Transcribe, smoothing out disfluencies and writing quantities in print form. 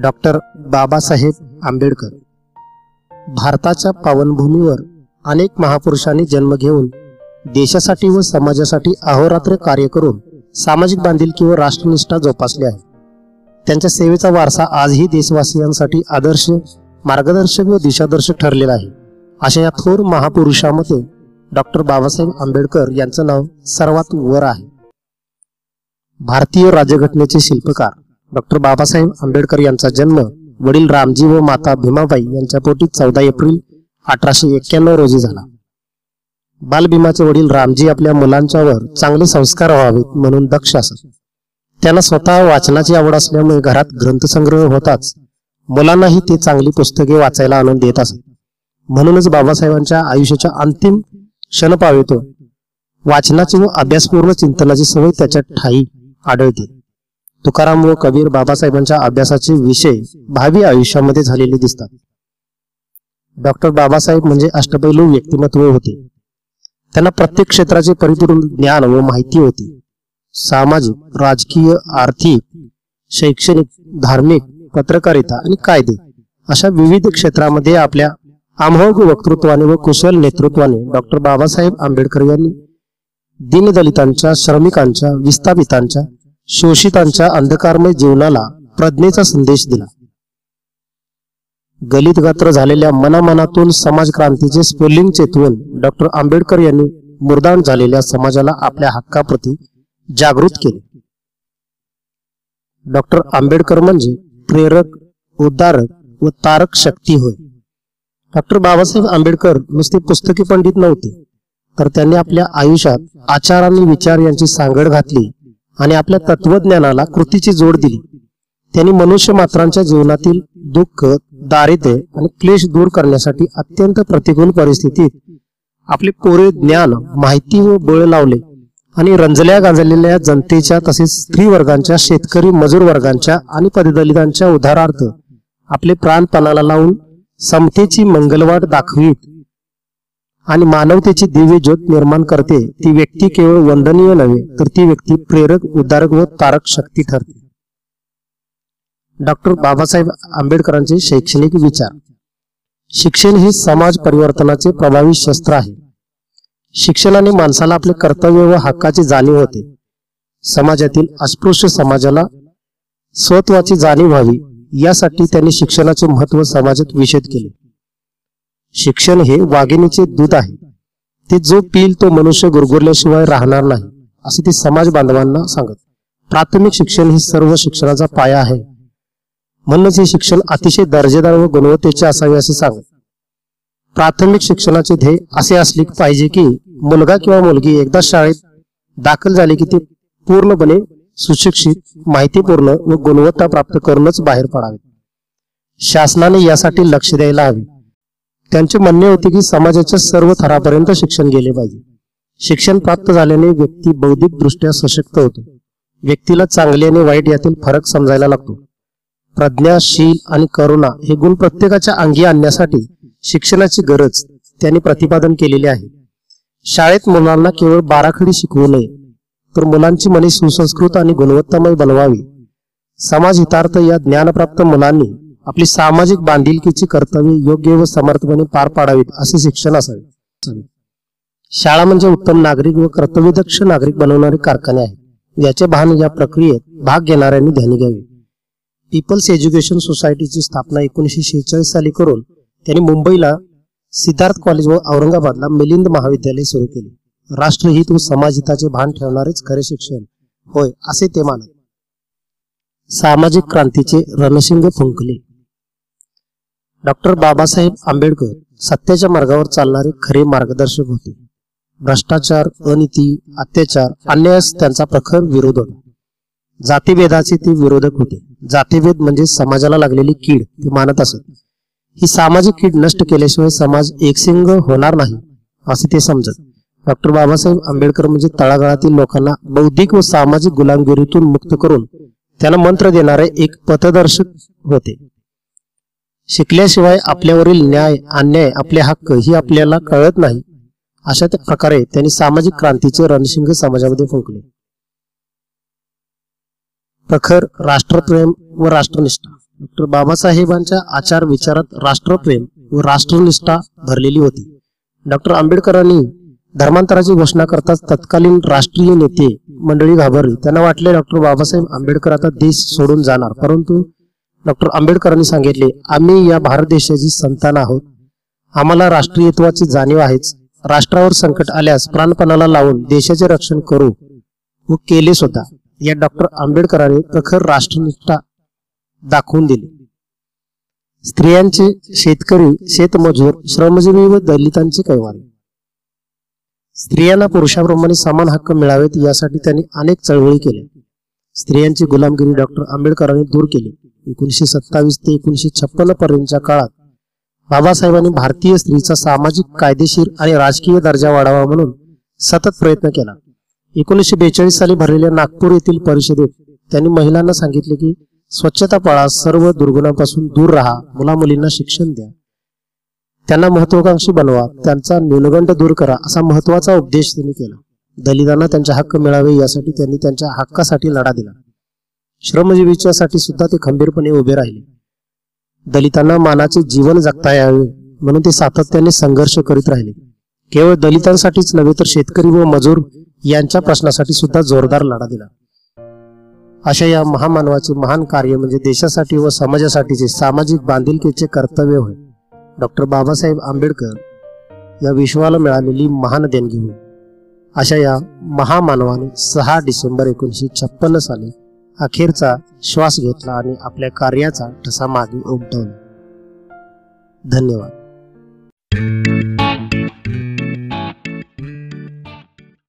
Doctor Babasaheb Ambedkar भारताच्या पावनभूमीवर अनेक महापुरुषांनी जन्म घेऊन देशासाठी व समाजासाठी अहोरात्र कार्य करून सामाजिक बांधिलकी व राष्ट्रनिष्ठा जोपासली आहे। त्यांच्या सेवेचा वारसा आजही देशवासियांसाठी आदर्श, मार्गदर्शक व दिशादर्शक ठरलेला आहे। अशा या थोर महापुरुषांमध्ये डॉक्टर बाबासाहेब आंबेडकर यांचं नाव सर्वात वर आहे। भारतीय राज्यघटनेचे शिल्पकार डॉक्टर बाबासाहेब आंबेडकर यांचा जन्म वडील रामजी व माता भीमाबाई यांच्या पोटी 14 एप्रिल 1891 रोजी झाला। बालभीमाचे वडील रामजी आपल्या मुलांच्यावर चांगले संस्कार व्हावेत म्हणून दक्ष असत। त्यांना स्वतः वाचनाची आवड असल्यामुळे घरात ग्रंथसंग्रह होताच मुलांनाही ते चांगली पुस्तके वाचायला आणून देत असत। म्हणूनच बाबासाहेबांच्या आयुष्याच्या अंतिम क्षणपावेतो वाचनाची व अभ्यासपूर्ण चिंतनाची सवय त्याच्या ठायी आढळते। तुकाराम व कबीर बाबासाहेबांच्या अभ्यासाचे विषय भावी आयुष्यामध्ये झालेले दिसतात। डॉक्टर बाबासाहेब म्हणजे अष्टपैलू व्यक्तिमत्व होते। त्यांना प्रत्येक क्षेत्राचे परिपूर्ण ज्ञान व माहिती होती। सामाजिक, राजकीय, आर्थिक, शैक्षणिक, धार्मिक, पत्रकारिता आणि कायदे अशा विविध क्षेत्रामध्ये आपल्या अमोघ वक्तृत्वाने व कुशल नेतृत्वाने डॉक्टर बाबासाहेब आंबेडकर यांनी दीनदलितांच्या, श्रमिकांच्या, विस्थापितांच्या, शोषितांच्या अंधकारमय जीवनाला प्रज्ञेचा संदेश दिला। गलित गात्र झालेल्या मनामनातून समाजक्रांतीचे स्फुल्लिंग चेतवून डॉक्टर आंबेडकर यांनी मुर्दान झालेल्या समाजाला आपल्या हक्काप्रती जागृत केले। डॉक्टर आंबेडकर म्हणजे प्रेरक, उद्धारक व तारक शक्ती होय। डॉक्टर बाबासाहेब आंबेडकर नुसते पुस्तकी पंडित नव्हते, तर त्यांनी आपल्या आयुष्यात आचार आणि विचार यांची सांगड घातली आणि आपल्या तत्वज्ञानाला कृतीची जोड दिली। त्यांनी मनुष्य मात्रांच्या जीवनातील दुःख, दारिद्र्य आणि क्लेश दूर करण्यासाठी अत्यंत प्रतिकूल परिस्थितीत आपले कोरे ज्ञान, माहिती व बळ लावले आणि रंजल्या गांजलेल्या जनतेच्या तसेच स्त्री वर्गांच्या, शेतकरी, मजूर वर्गांच्या आणि पददलितांच्या उद्धारार्थ आपले प्राण पणाला लावून समतेची मंगलवाट दाखवीत आणि मानवतेची दिव्य ज्योत निर्माण करते। ती व्यक्ती केवळ वंदनीय नव्हे, तर ती व्यक्ती प्रेरक, उद्धारक व तारक शक्ती ठरते। डॉक्टर बाबासाहेब आंबेडकरांचे शैक्षणिक विचार। शिक्षण हे समाज परिवर्तनाचे प्रभावी शस्त्र आहे। शिक्षणाने माणसाला आपले कर्तव्य व हक्काची जाणीव होते। समाजातील अस्पृश्य समाजाला स्वत्वाची जाणीव व्हावी यासाठी त्यांनी शिक्षणाचे महत्त्व समाजात विशद केले। शिक्षण हे वाघिणीचे दूध आहे, ते जो पिल तो मनुष्य गुरगुरल्याशिवाय राहणार नाही, असे ते समाज बांधवांना सांगत। प्राथमिक शिक्षण हे सर्व शिक्षणाचा पाया आहे, म्हणूनच हे शिक्षण अतिशय दर्जेदार व गुणवत्तेचे असावे असे सांगत। प्राथमिक शिक्षणाचे ध्येय असे असले पाहिजे की मुलगा किंवा मुलगी एकदा शाळेत दाखल झाले की ते पूर्णपणे सुशिक्षित, माहितीपूर्ण व गुणवत्ता प्राप्त करूनच बाहेर पडावे। शासनाने यासाठी लक्ष द्यायला हवे। त्यांचे म्हणणे होते की समाजाच्या सर्व थरापर्यंत शिक्षण गेले पाहिजे। शिक्षण प्राप्त झाल्याने व्यक्ती बौद्धिक दृष्ट्या सशक्त होतो। व्यक्तीला चांगले आणि वाईट यातील फरक समजायला लागतो। प्रज्ञा, शील आणि करुणा हे गुण प्रत्येकाच्या अंगी आणण्यासाठी शिक्षणाची गरज त्यांनी प्रतिपादन केलेली आहे। शाळेत मुलांना केवळ बाराखडी शिकवू नये, तर मुलांची मने सुसंस्कृत आणि गुणवत्तामय बनवावी। समाज हितार्थ या ज्ञानप्राप्त मुलांनी आपली सामाजिक बांधिलकीची कर्तव्ये योग्य व समर्थपणे पार पाडावीत असे शिक्षण असावे। शाळा म्हणजे उत्तम नागरिक व कर्तव्यदक्ष नागरिक बनवणारे कारखाने आहे। याचे भान या प्रक्रियेत भाग घेणाऱ्यांनी ध्यानी घ्यावे। पीपल्स एज्युकेशन सोसायटीची स्थापना 1946 साली करून त्यांनी मुंबईला सिद्धार्थ कॉलेज व औरंगाबादला मिलिंद महाविद्यालय सुरू केले। राष्ट्रहित व समाजहिताचे भान ठेवणारेच खरे शिक्षण होय असे ते मानत। सामाजिक क्रांतीचे रणशिंग फुंकले। डॉक्टर बाबासाहेब आंबेडकर सत्याच्या मार्गावर चालणारे खरे मार्गदर्शक होते। भ्रष्टाचार, अनिती, अत्याचार, अन्यायास त्यांचा प्रखर विरोध होता। जातीभेदाचे ते विरोधक होते। जातीभेद म्हणजे समाजाला लागलेली कीड ते मानत असत। ही सामाजिक कीड नष्ट केल्याशिवाय समाज एकसिंग होणार नाही असे ते समजत। डॉक्टर बाबासाहेब आंबेडकर म्हणजे तळागाळातील लोकांना बौद्धिक व सामाजिक गुलामगिरीतून मुक्त करून त्यांना मंत्र देणारे एक पथदर्शक होते। शिकल्याशिवाय आपल्यावरील न्याय, अन्याय, आपले हक्क ही आपल्याला कळत नाही, अशा प्रकारे त्यांनी सामाजिक क्रांतीचे रणशिंग समाजामध्ये फुंकले। प्रखर राष्ट्रप्रेम व राष्ट्रनिष्ठा। डॉक्टर बाबासाहेबांच्या आचार विचारात राष्ट्रप्रेम व राष्ट्रनिष्ठा भरलेली होती. डॉक्टर आंबेडकरांनी धर्मांतराची घोषणा करताच तत्कालीन राष्ट्रीय नेते मंडळी घाबरली. त्यांना वाटले डॉक्टर बाबासाहेब आंबेडकर आता देश सोडून जाणार. परंतु डॉक्टर आंबेडकरांनी सांगितले, आम्ही या भारत देशाची संतान आहोत. आम्हाला राष्ट्रीयत्वाची जाणीव आहेच. राष्ट्रावर संकट आल्यास प्राणपणाला लावून देशाचे रक्षण करू व केले सुद्धा. या डॉक्टर आंबेडकरांनी प्रखर राष्ट्रनिष्ठा दाखवून दिली. स्त्रियांचे, शेतकरी, शेतमजूर, श्रमजीवी व दलितांचे कैवारी. स्त्रियांना पुरुषांप्रमाणे समान हक्क मिळावेत यासाठी त्यांनी अनेक चळवळी केल्या. स्त्रियांची गुलामगिरी डॉक्टर आंबेडकरांनी दूर केली. 1927 ते 1956 पर्यंतच्या काळात बाबासाहेबांनी भारतीय स्त्रीचा सामाजिक, कायदेशीर आणि राजकीय दर्जा वाढावा म्हणून सतत प्रयत्न केला. 1942 साली भरलेल्या नागपूर येथील परिषदेत त्यांनी महिलांना सांगितले की स्वच्छता पाळा, सर्व दुर्गुणांपासून दूर राहा, मुलामुलींना शिक्षण द्या, त्यांना महत्वाकांक्षी बनवा, त्यांचा न्यूनगंड दूर करा, असा महत्वाचा उपदेश त्यांनी केला. दलितांना त्यांचे हक्क मिळावे यासाठी त्यांनी त्यांच्या हक्कासाठी लढा दिला. श्रमजीवीच्यासाठी सुद्धा ते खंबीरपणे उभे राहिले. दलितांना मानाचे जीवन जगता यावे म्हणून ते सातत्याने संघर्ष करीत राहिले. केवळ दलितांसाठीच नव्हे तर शेतकरी व मजूर यांच्या प्रश्नासाठी सुद्धा जोरदार लढा दिला. अशा या महामानवाचे महान कार्य म्हणजे देशासाठी व समाजासाठीचे सामाजिक बांधिलकीचे कर्तव्य होय. डॉक्टर बाबासाहेब आंबेडकर या विश्वाला मिळालेली महान देणगी होय. अशा या महामानवाने 6 डिसेंबर 1956 साली अखेरचा श्वास घेतला आणि आपल्या कार्याचा ठसा मागे उमटवला. धन्यवाद.